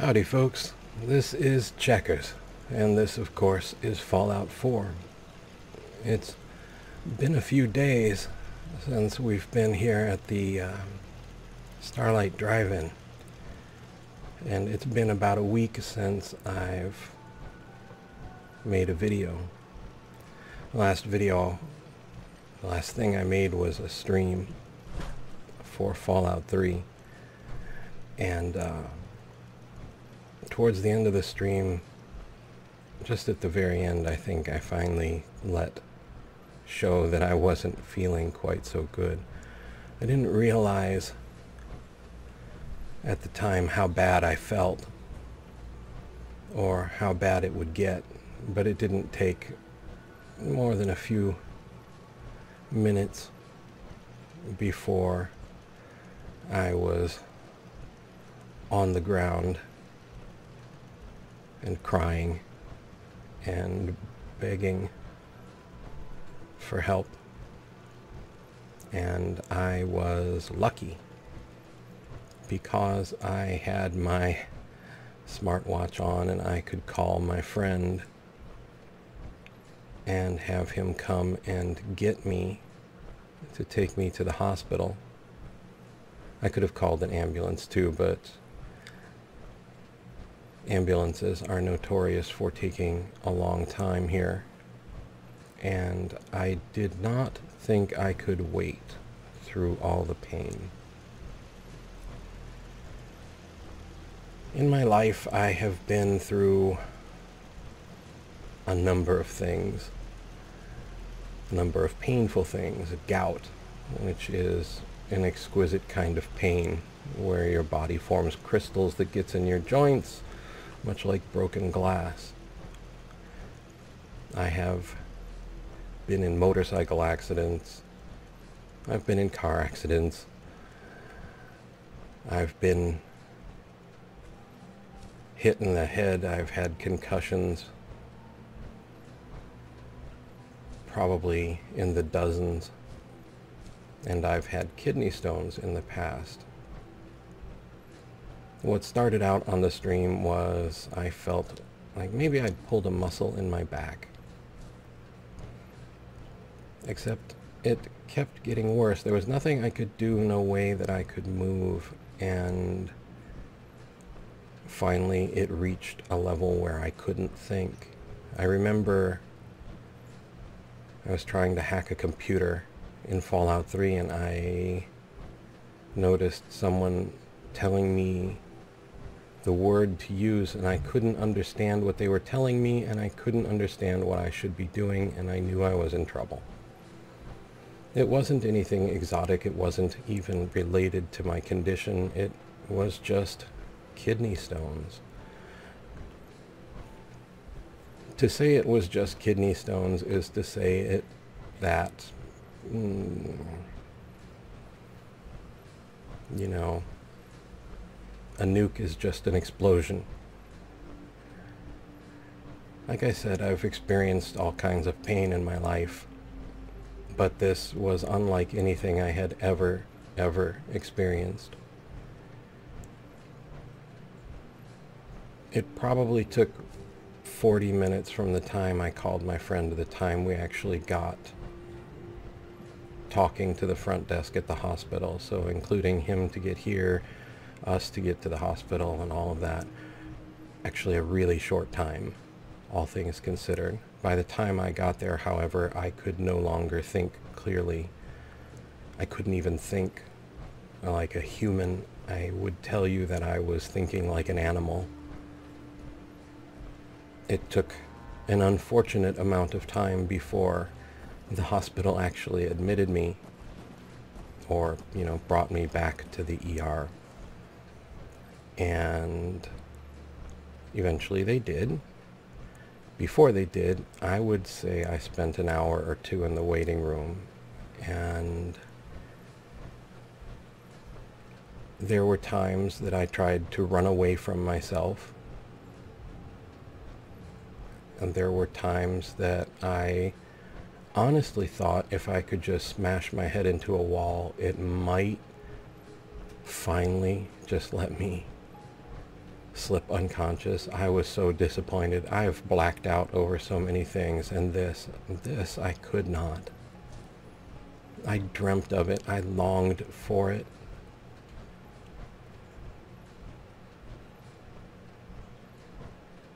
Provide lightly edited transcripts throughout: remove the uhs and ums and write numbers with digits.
Howdy folks, this is Checkers, and this of course is Fallout 4. It's been a few days since we've been here at the Starlight Drive-In, and it's been about a week since I've made a video. The last thing I made was a stream for Fallout 3, and towards the end of the stream, just at the very end, I think I finally let show that I wasn't feeling quite so good. I didn't realize at the time how bad I felt or how bad it would get, but it didn't take more than a few minutes before I was on the ground and crying and begging for help. And I was lucky because I had my smartwatch on and I could call my friend and have him come and get me to take me to the hospital. I could have called an ambulance too, but ambulances are notorious for taking a long time here, and I did not think I could wait through all the pain. In my life, I have been through a number of things, a number of painful things. Gout, which is an exquisite kind of pain where your body forms crystals that gets in your joints, much like broken glass. I have been in motorcycle accidents. I've been in car accidents. I've been hit in the head. I've had concussions, probably in the dozens. And I've had kidney stones in the past. What started out on the stream was I felt like maybe I'd pulled a muscle in my back. Except it kept getting worse. There was nothing I could do, no way that I could move, and finally it reached a level where I couldn't think. I remember I was trying to hack a computer in Fallout 3 and I noticed someone telling me the word to use, and I couldn't understand what they were telling me, and I couldn't understand what I should be doing, and I knew I was in trouble. It wasn't anything exotic. It wasn't even related to my condition. It was just kidney stones. To say it was just kidney stones is to say that you know, a nuke is just an explosion. Like I said, I've experienced all kinds of pain in my life, but this was unlike anything I had ever experienced. It probably took 40 minutes from the time I called my friend to the time we actually got talking to the front desk at the hospital, so including him to get here, us to get to the hospital, and all of that. Actually a really short time, all things considered. By the time I got there, however, I could no longer think clearly. I couldn't even think like a human. I would tell you that I was thinking like an animal. It took an unfortunate amount of time before the hospital actually admitted me, or, you know, brought me back to the ER. And eventually they did. Before they did, I would say I spent an hour or two in the waiting room, and there were times that I tried to run away from myself, and there were times that I honestly thought if I could just smash my head into a wall, it might finally just let me slip unconscious. I was so disappointed. I've blacked out over so many things, and this I could not. I dreamt of it. I longed for it.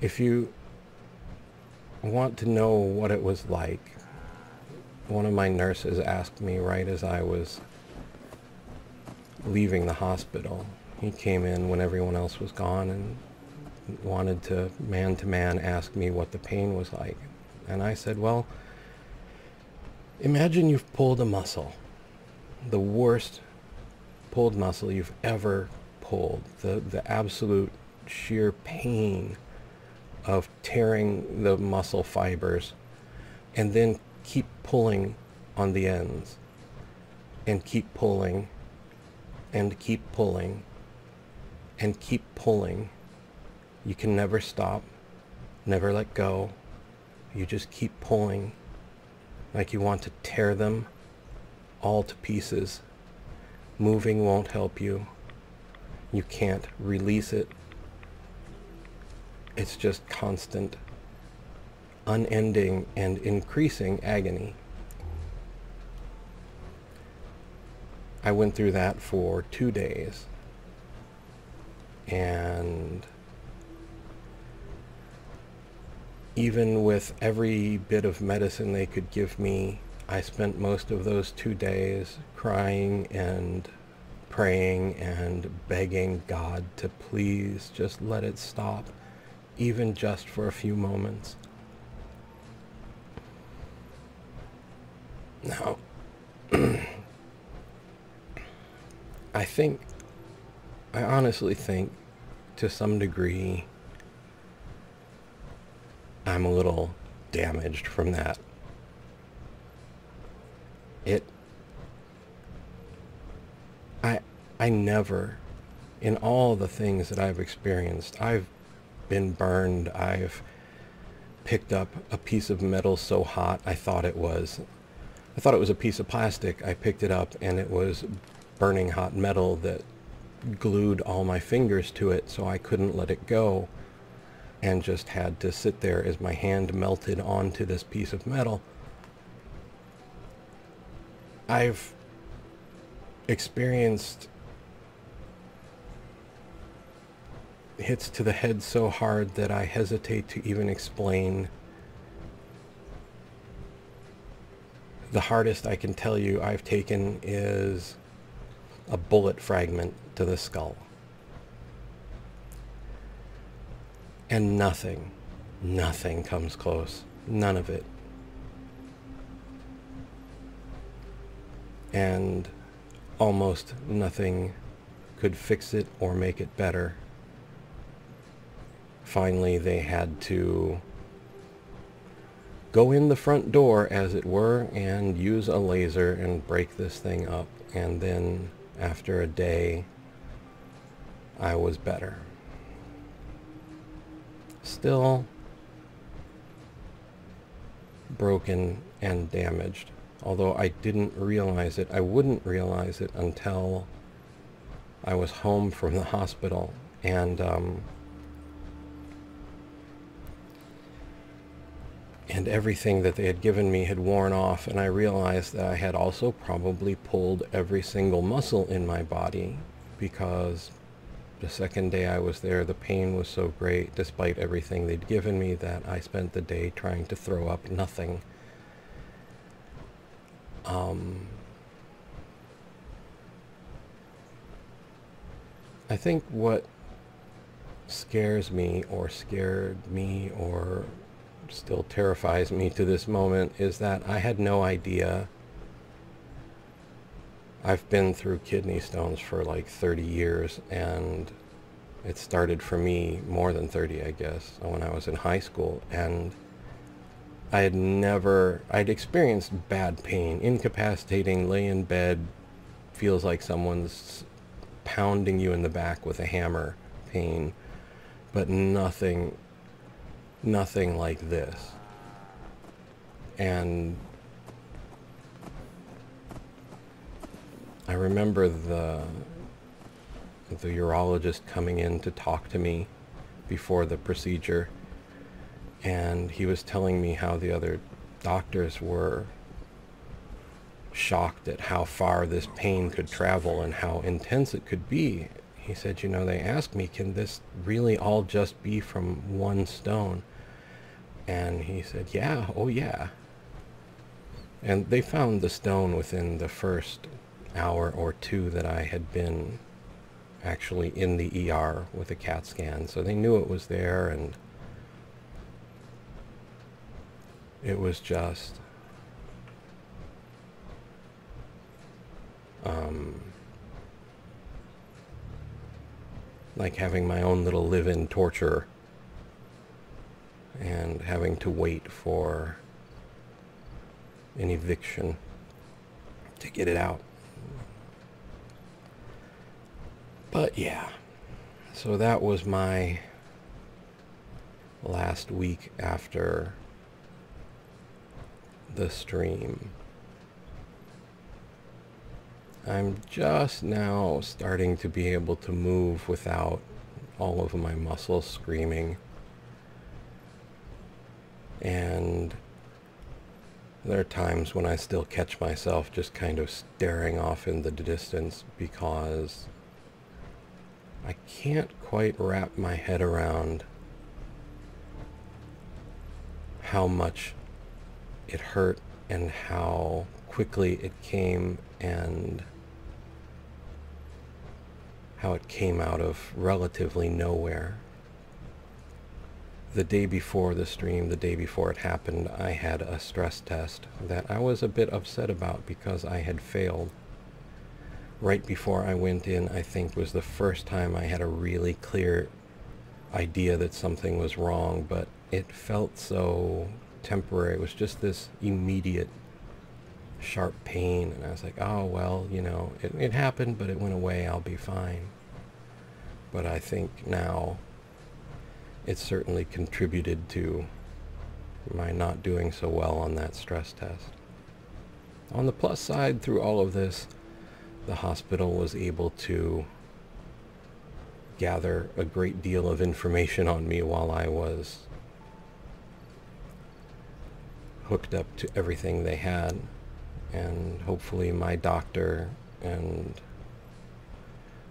If you want to know what it was like, one of my nurses asked me right as I was leaving the hospital. He came in when everyone else was gone and wanted to man ask me what the pain was like. And I said, well, imagine you've pulled a muscle, the worst pulled muscle you've ever pulled, the absolute sheer pain of tearing the muscle fibers, and then keep pulling on the ends, and keep pulling, and keep pulling, and keep pulling. You can never stop, never let go. You just keep pulling like you want to tear them all to pieces. Moving won't help you. You can't release it. It's just constant, unending, and increasing agony. I went through that for 2 days. And even with every bit of medicine they could give me, I spent most of those 2 days crying and praying and begging God to please just let it stop, even just for a few moments. Now, I honestly think, to some degree, I'm a little damaged from that. I never, in all the things that I've experienced, I've been burned, I've picked up a piece of metal so hot I thought it was a piece of plastic. I picked it up and it was burning hot metal that glued all my fingers to it, so I couldn't let it go, and just had to sit there as my hand melted onto this piece of metal. I've experienced hits to the head so hard that I hesitate to even explain. The hardest I can tell you I've taken is a bullet fragment to the skull. And nothing comes close. None of it. And almost nothing could fix it or make it better. Finally, they had to go in the front door, as it were, and use a laser and break this thing up. And then, after a day, I was better. Still broken and damaged. Although I didn't realize it, I wouldn't realize it until I was home from the hospital, and everything that they had given me had worn off, and I realized that I had also probably pulled every single muscle in my body, because the second day I was there, the pain was so great, despite everything they'd given me, that I spent the day trying to throw up nothing. I think what scares me, or scared me, or still terrifies me to this moment, is that I had no idea. I've been through kidney stones for like 30 years, and it started for me more than 30, I guess, when I was in high school, and I'd experienced bad pain, incapacitating, lay in bed, feels like someone's pounding you in the back with a hammer pain, but nothing like this. And I remember the urologist coming in to talk to me before the procedure, and he was telling me how the other doctors were shocked at how far this pain could travel and how intense it could be. He said, you know, they asked me, can this really all just be from one stone? And he said, yeah, oh yeah. And they found the stone within the first hour or two that I had been actually in the ER with a CAT scan. So they knew it was there, and it was just like having my own little live-in torture and having to wait for an eviction to get it out. But yeah, so that was my last week after the stream. I'm just now starting to be able to move without all of my muscles screaming. And there are times when I still catch myself just kind of staring off in the distance because I can't quite wrap my head around how much it hurt and how quickly it came and how it came out of relatively nowhere. The day before the stream, the day before it happened, I had a stress test that I was a bit upset about because I had failed. Right before I went in, I think was the first time I had a really clear idea that something was wrong, but it felt so temporary. It was just this immediate sharp pain, and I was like, oh well, you know, it happened, but it went away, I'll be fine. But I think now it certainly contributed to my not doing so well on that stress test. On the plus side, through all of this, the hospital was able to gather a great deal of information on me while I was hooked up to everything they had. And hopefully my doctor and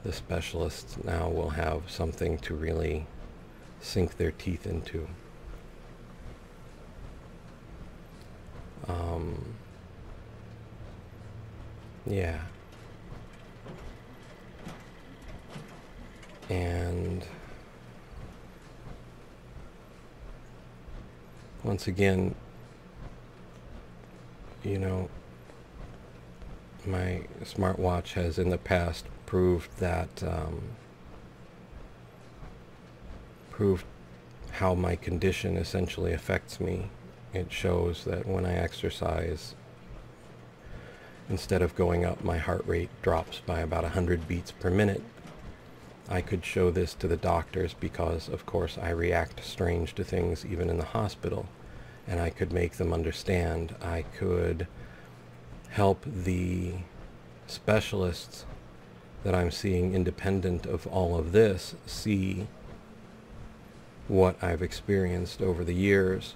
the specialists now will have something to really sink their teeth into. Yeah. And once again, you know, my smartwatch has in the past proved that proved how my condition essentially affects me. It shows that when I exercise, instead of going up, my heart rate drops by about 100 beats per minute. I could show this to the doctors because, of course, I react strange to things even in the hospital, and I could make them understand. I could help the specialists that I'm seeing independent of all of this see what I've experienced over the years.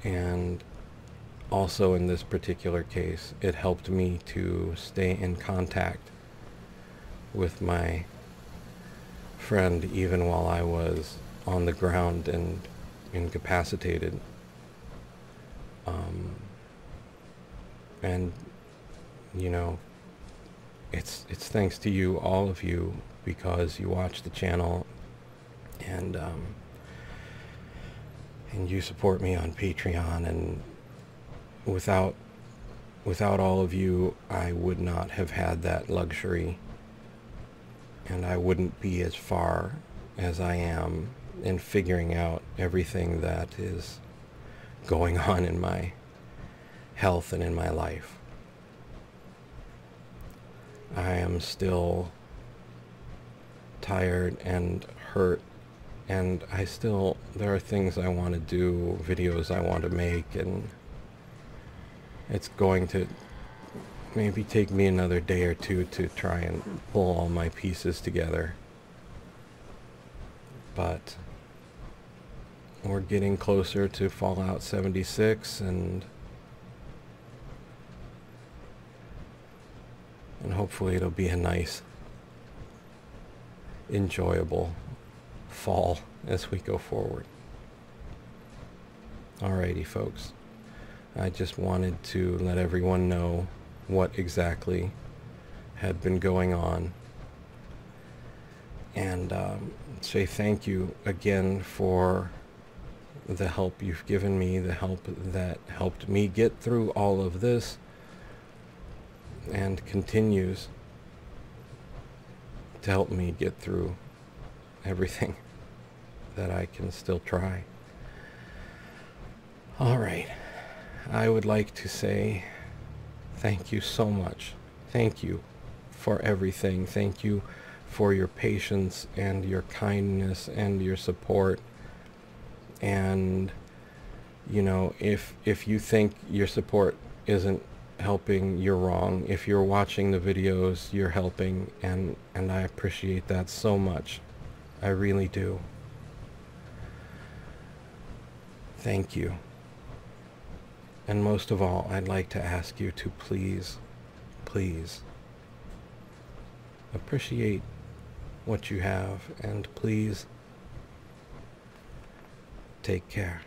And also in this particular case, it helped me to stay in contact with my friend even while I was on the ground and incapacitated. And you know, it's thanks to you, all of you, because you watch the channel and you support me on Patreon, and without all of you, I would not have had that luxury, and I wouldn't be as far as I am in figuring out everything that is going on in my health and in my life. I am still tired and hurt, and there are things I want to do, videos I want to make, and it's going to maybe take me another day or two to try and pull all my pieces together. but we're getting closer to Fallout 76, and hopefully it'll be a nice, enjoyable fall as we go forward. Alrighty, folks. I just wanted to let everyone know what exactly had been going on, and say thank you again for the help you've given me, the help that helped me get through all of this and continues to help me get through everything that I can still try. All right. I would like to say thank you so much. Thank you for everything. Thank you for your patience and your kindness and your support. And, you know, if you think your support isn't helping, you're wrong. If you're watching the videos, you're helping, and I appreciate that so much. I really do. Thank you. And most of all, I'd like to ask you to please, please appreciate what you have, and please take care.